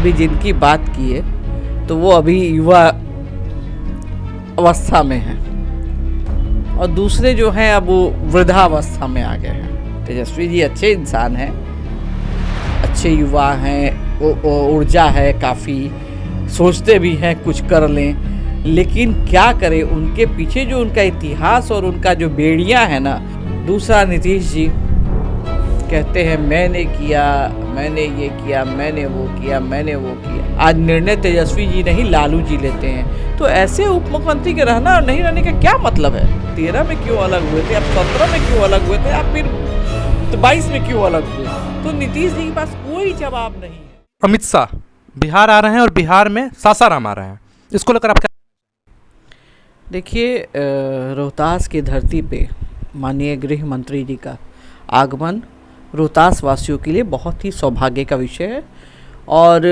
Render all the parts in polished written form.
अभी जिनकी बात की है तो वो अभी युवा अवस्था में हैं और दूसरे जो हैं अब वो वृद्धावस्था में आ गए हैं। तेजस्वी जी अच्छे इंसान हैं, अच्छे युवा हैं, ऊर्जा है काफ़ी, सोचते भी हैं कुछ कर लें, लेकिन क्या करें उनके पीछे जो उनका इतिहास और उनका जो बेड़ियाँ है ना। दूसरा नीतीश जी कहते हैं मैंने किया, मैंने ये किया, मैंने वो किया, मैंने वो किया। आज निर्णय तेजस्वी जी नहीं लालू जी लेते हैं, तो ऐसे उप मुख्यमंत्री के रहना और नहीं रहने का क्या मतलब है? 13 में क्यों अलग हुए थे, अब 17 में क्यों अलग हुए थे, अब फिर 22 में क्यों अलग हुए? तो नीतीश जी के पास कोई जवाब नहीं है। अमित शाह बिहार आ रहे हैं और बिहार में सासाराम आ रहे हैं, इसको लेकर आप क्या? देखिए, रोहतास की धरती पे माननीय गृह मंत्री जी का आगमन रोहतास वासियों के लिए बहुत ही सौभाग्य का विषय है और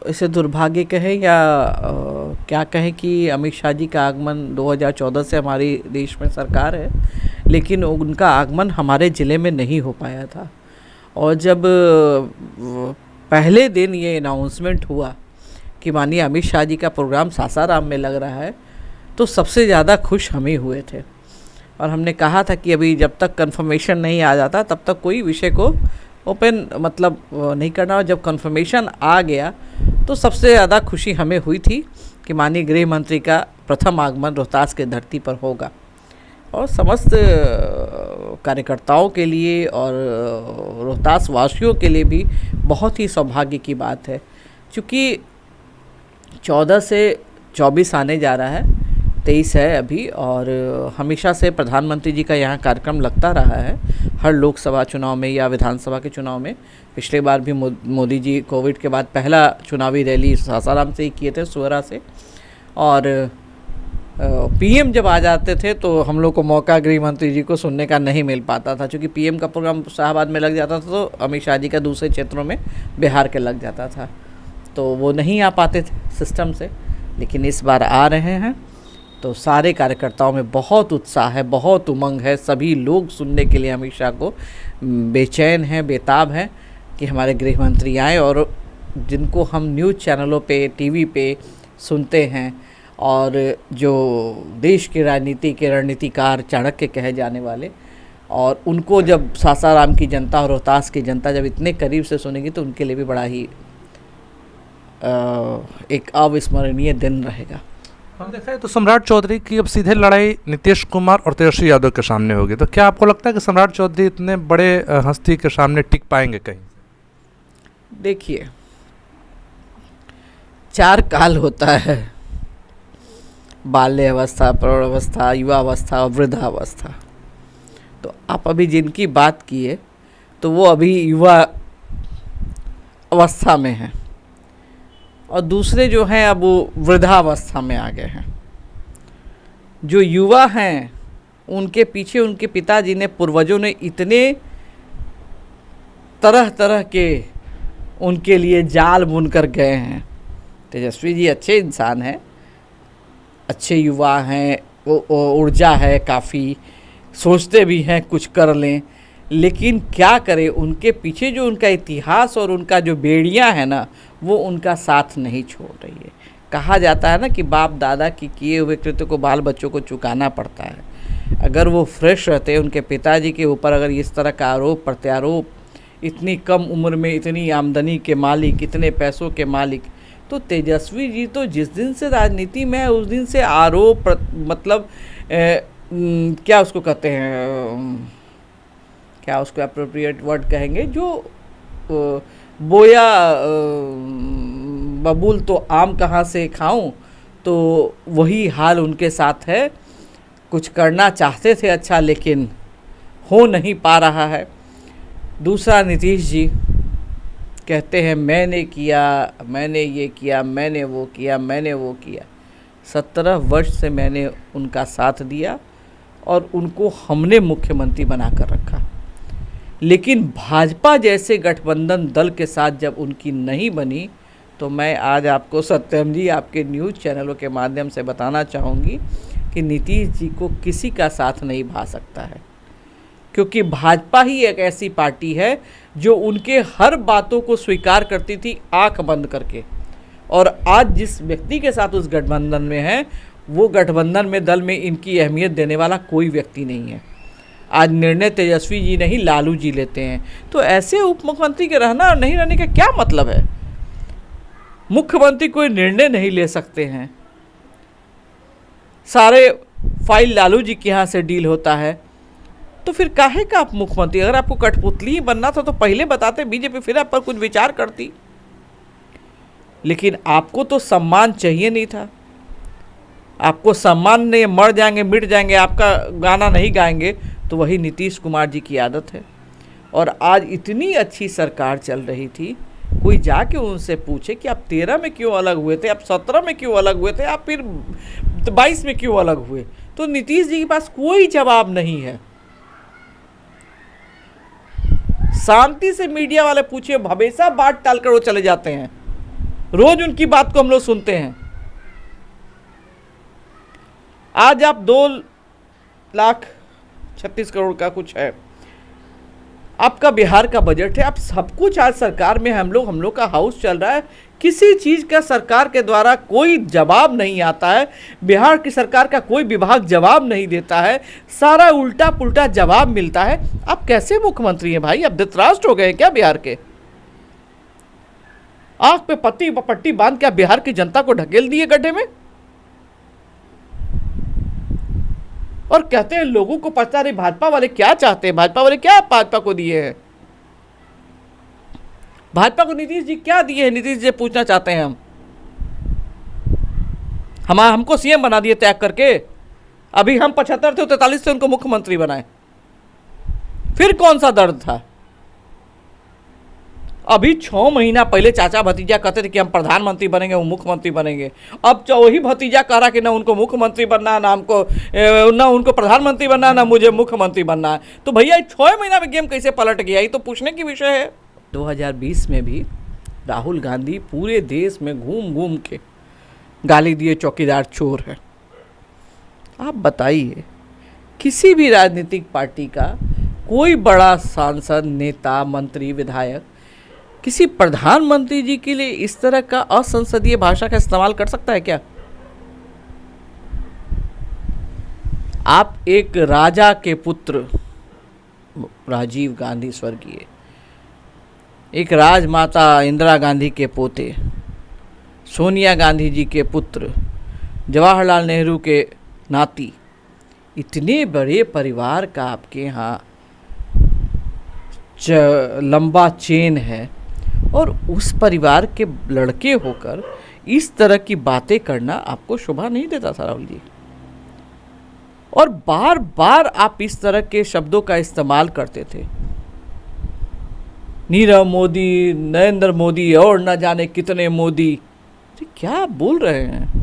इसे दुर्भाग्य कहे या क्या कहें कि अमित शाह जी का आगमन 2014 से हमारी देश में सरकार है, लेकिन उनका आगमन हमारे ज़िले में नहीं हो पाया था। और जब पहले दिन ये अनाउंसमेंट हुआ कि माननीय अमित शाह जी का प्रोग्राम सासाराम में लग रहा है, तो सबसे ज़्यादा खुश हम ही हुए थे और हमने कहा था कि अभी जब तक कंफर्मेशन नहीं आ जाता तब तक कोई विषय को ओपन मतलब नहीं करना। और जब कंफर्मेशन आ गया तो सबसे ज़्यादा खुशी हमें हुई थी कि माननीय गृह मंत्री का प्रथम आगमन रोहतास के धरती पर होगा। और समस्त कार्यकर्ताओं के लिए और रोहतास वासियों के लिए भी बहुत ही सौभाग्य की बात है, क्योंकि 14 से 24 आने जा रहा है, 23 है अभी, और हमेशा से प्रधानमंत्री जी का यहाँ कार्यक्रम लगता रहा है हर लोकसभा चुनाव में या विधानसभा के चुनाव में। पिछले बार भी मोदी जी कोविड के बाद पहला चुनावी रैली सासाराम से ही किए थे, सुअरा से। और पीएम जब आ जाते थे तो हम लोग को मौका गृह मंत्री जी को सुनने का नहीं मिल पाता था, क्योंकि पीएम का प्रोग्राम शाहबाद में लग जाता था तो अमित शाह जी का दूसरे क्षेत्रों में बिहार के लग जाता था, तो वो नहीं आ पाते थे सिस्टम से। लेकिन इस बार आ रहे हैं तो सारे कार्यकर्ताओं में बहुत उत्साह है, बहुत उमंग है। सभी लोग सुनने के लिए अमित शाह को बेचैन हैं, बेताब हैं कि हमारे गृह मंत्री आए। और जिनको हम न्यूज़ चैनलों पे, टीवी पे सुनते हैं और जो देश की राजनीति के रणनीतिकार चाणक्य कहे जाने वाले, और उनको जब सासाराम की जनता और रोहतास की जनता जब इतने करीब से सुनेगी तो उनके लिए भी बड़ा ही एक अविस्मरणीय दिन रहेगा। हम देख रहे हैं तो सम्राट चौधरी की अब सीधे लड़ाई नीतीश कुमार और तेजस्वी यादव के सामने होगी, तो क्या आपको लगता है कि सम्राट चौधरी इतने बड़े हस्ती के सामने टिक पाएंगे कहीं? देखिए, 4 काल होता है, बाल्य अवस्था, प्रौढ़ अवस्था, युवा अवस्था और वृद्धावस्था। तो आप अभी जिनकी बात की है तो वो अभी युवा अवस्था में हैं और दूसरे जो हैं अब वो वृद्धावस्था में आ गए हैं। जो युवा हैं उनके पीछे उनके पिताजी ने, पूर्वजों ने इतने तरह तरह के उनके लिए जाल बुनकर गए हैं। तेजस्वी जी अच्छे इंसान हैं, अच्छे युवा हैं, ऊर्जा है काफ़ी, सोचते भी हैं कुछ कर लें, लेकिन क्या करें उनके पीछे जो उनका इतिहास और उनका जो बेड़ियाँ हैं ना, वो उनका साथ नहीं छोड़ रही है। कहा जाता है ना कि बाप दादा की किए हुए कृत्य को बाल बच्चों को चुकाना पड़ता है। अगर वो फ्रेश रहते, उनके पिताजी के ऊपर अगर इस तरह का आरोप प्रत्यारोप, इतनी कम उम्र में इतनी आमदनी के मालिक, इतने पैसों के मालिक, तो तेजस्वी जी तो जिस दिन से राजनीति में है उस दिन से आरोप मतलब क्या उसको कहते हैं, क्या उसको अप्रोप्रिएट वर्ड कहेंगे, जो बोया बबूल तो आम कहाँ से खाऊं, तो वही हाल उनके साथ है। कुछ करना चाहते थे अच्छा, लेकिन हो नहीं पा रहा है। दूसरा नीतीश जी कहते हैं मैंने किया, मैंने ये किया, मैंने वो किया, मैंने वो किया। 17 वर्ष से मैंने उनका साथ दिया और उनको हमने मुख्यमंत्री बनाकर रखा, लेकिन भाजपा जैसे गठबंधन दल के साथ जब उनकी नहीं बनी, तो मैं आज आपको सत्यम जी आपके न्यूज़ चैनलों के माध्यम से बताना चाहूँगी कि नीतीश जी को किसी का साथ नहीं भा सकता है। क्योंकि भाजपा ही एक ऐसी पार्टी है जो उनके हर बातों को स्वीकार करती थी आंख बंद करके। और आज जिस व्यक्ति के साथ उस गठबंधन में है, वो गठबंधन में दल में इनकी अहमियत देने वाला कोई व्यक्ति नहीं है। आज निर्णय तेजस्वी जी नहीं लालू जी लेते हैं। तो ऐसे उप मुख्यमंत्री के रहना और नहीं रहने का क्या मतलब है? मुख्यमंत्री कोई निर्णय नहीं ले सकते हैं, सारे फाइल लालू जी के यहाँ से डील होता है, तो फिर काहे का आप मुख्यमंत्री? अगर आपको कठपुतली ही बनना था तो पहले बताते बीजेपी, फिर आप पर कुछ विचार करती। लेकिन आपको तो सम्मान चाहिए नहीं था। आपको सम्मान नहीं, मर जाएंगे मिट जाएंगे, आपका गाना नहीं गाएंगे, तो वही नीतीश कुमार जी की आदत है। और आज इतनी अच्छी सरकार चल रही थी, कोई जाके उनसे पूछे कि आप 13 में क्यों अलग हुए थे, आप 17 में क्यों अलग हुए थे, आप फिर 22 में क्यों अलग हुए, तो नीतीश जी के पास कोई जवाब नहीं है। शांति से मीडिया वाले पूछिए, हमेशा बात टालकर वो चले जाते हैं। रोज उनकी बात को हम लोग सुनते हैं। आज आप 2,36 करोड़ का कुछ है आपका बिहार का बजट है, आप सब कुछ आज सरकार में हम लोग का हाउस चल रहा है, किसी चीज़ का सरकार के द्वारा कोई जवाब नहीं आता है। बिहार की सरकार का कोई विभाग जवाब नहीं देता है, सारा उल्टा पुल्टा जवाब मिलता है। आप कैसे मुख्यमंत्री हैं भाई? आप धृतराष्ट्र हो गए क्या बिहार के? आंख पे पट्टी बांध के बिहार की जनता को ढकेल दिए गड्ढे में, और कहते हैं लोगों को पता नहीं भाजपा वाले क्या चाहते हैं, भाजपा वाले क्या भाजपा को दिए हैं, भाजपा को नीतीश जी क्या दिए हैं? नीतीश जी पूछना चाहते हैं हमको सीएम बना दिए त्याग करके। अभी हम 75 थे, 43 से उनको मुख्यमंत्री बनाए, फिर कौन सा दर्द था? अभी 6 महीना पहले चाचा भतीजा कहते थे कि हम प्रधानमंत्री बनेंगे, वो मुख्यमंत्री बनेंगे। अब वही भतीजा कह रहा कि ना उनको मुख्यमंत्री बनना है, ना उनको प्रधानमंत्री बनना है, ना मुझे मुख्यमंत्री बनना है। तो भैया 6 महीना में गेम कैसे पलट गया, ये तो पूछने की विषय है। 2020 में भी राहुल गांधी पूरे देश में घूम घूम के गाली दिए चौकीदार चोर है। आप बताइए, किसी भी राजनीतिक पार्टी का कोई बड़ा सांसद, नेता, मंत्री, विधायक किसी प्रधानमंत्री जी के लिए इस तरह का असंसदीय भाषा का इस्तेमाल कर सकता है क्या? आप एक राजा के पुत्र राजीव गांधी स्वर्गीय, एक राजमाता इंदिरा गांधी के पोते, सोनिया गांधी जी के पुत्र, जवाहरलाल नेहरू के नाती, इतने बड़े परिवार का आपके यहाँ लंबा चेन है, और उस परिवार के लड़के होकर इस तरह की बातें करना आपको शोभा नहीं देता था राहुल जी। और बार बार आप इस तरह के शब्दों का इस्तेमाल करते थे, नीरव मोदी, नरेंद्र मोदी और न जाने कितने मोदी। क्या आप बोल रहे हैं?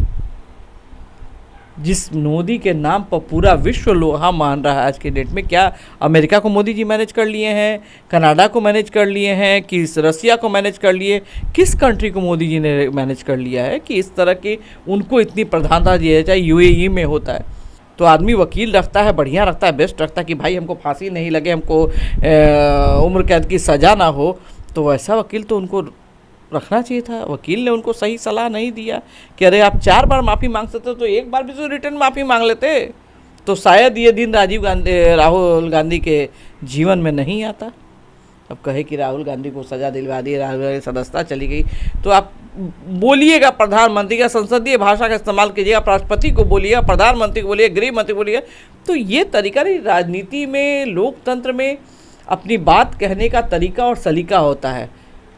जिस मोदी के नाम पर पूरा विश्व लोहा मान रहा है आज के डेट में, क्या अमेरिका को मोदी जी मैनेज कर लिए हैं, कनाडा को मैनेज कर लिए हैं, कि रसिया को मैनेज कर लिए? किस कंट्री को मोदी जी ने मैनेज कर लिया है कि इस तरह की उनको इतनी प्रधानता दी है? चाहे यूएई में होता है तो आदमी वकील रखता है, बढ़िया रखता है, बेस्ट रखता है कि भाई हमको फांसी नहीं लगे, हमको उम्र कैद की सज़ा ना हो, तो वैसा वकील तो उनको रखना चाहिए था। वकील ने उनको सही सलाह नहीं दिया कि अरे आप 4 बार माफ़ी मांग सकते तो एक बार भी तो रिटर्न माफ़ी मांग लेते, तो शायद ये दिन राहुल गांधी के जीवन में नहीं आता। अब कहे कि राहुल गांधी को सज़ा दिलवा दी, राहुल गांधी सदस्यता चली गई, तो आप बोलिएगा प्रधानमंत्री का संसदीय भाषा का इस्तेमाल कीजिएगा, राष्ट्रपति को बोलिएगा, प्रधानमंत्री को बोलिए, गृह मंत्री बोलिए। तो ये तरीका नहीं, राजनीति में, लोकतंत्र में अपनी बात कहने का तरीका और सलीका होता है।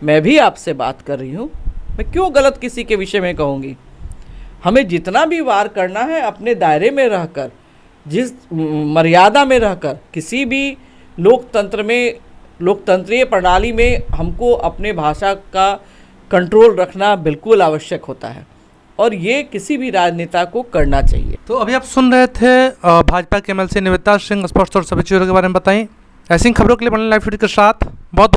मैं भी आपसे बात कर रही हूँ, मैं क्यों गलत किसी के विषय में कहूँगी? हमें जितना भी वार करना है अपने दायरे में रहकर, जिस मर्यादा में रहकर, किसी भी लोकतंत्र में, लोकतंत्रीय प्रणाली में हमको अपने भाषा का कंट्रोल रखना बिल्कुल आवश्यक होता है, और ये किसी भी राजनेता को करना चाहिए। तो अभी आप सुन रहे थे भाजपा के एमएलसी निवेदिता सिंह। स्पष्ट और सभी चीज़ों के बारे में बताएं। ऐसी खबरों के लिए बने लाइव फीड के साथ बहुत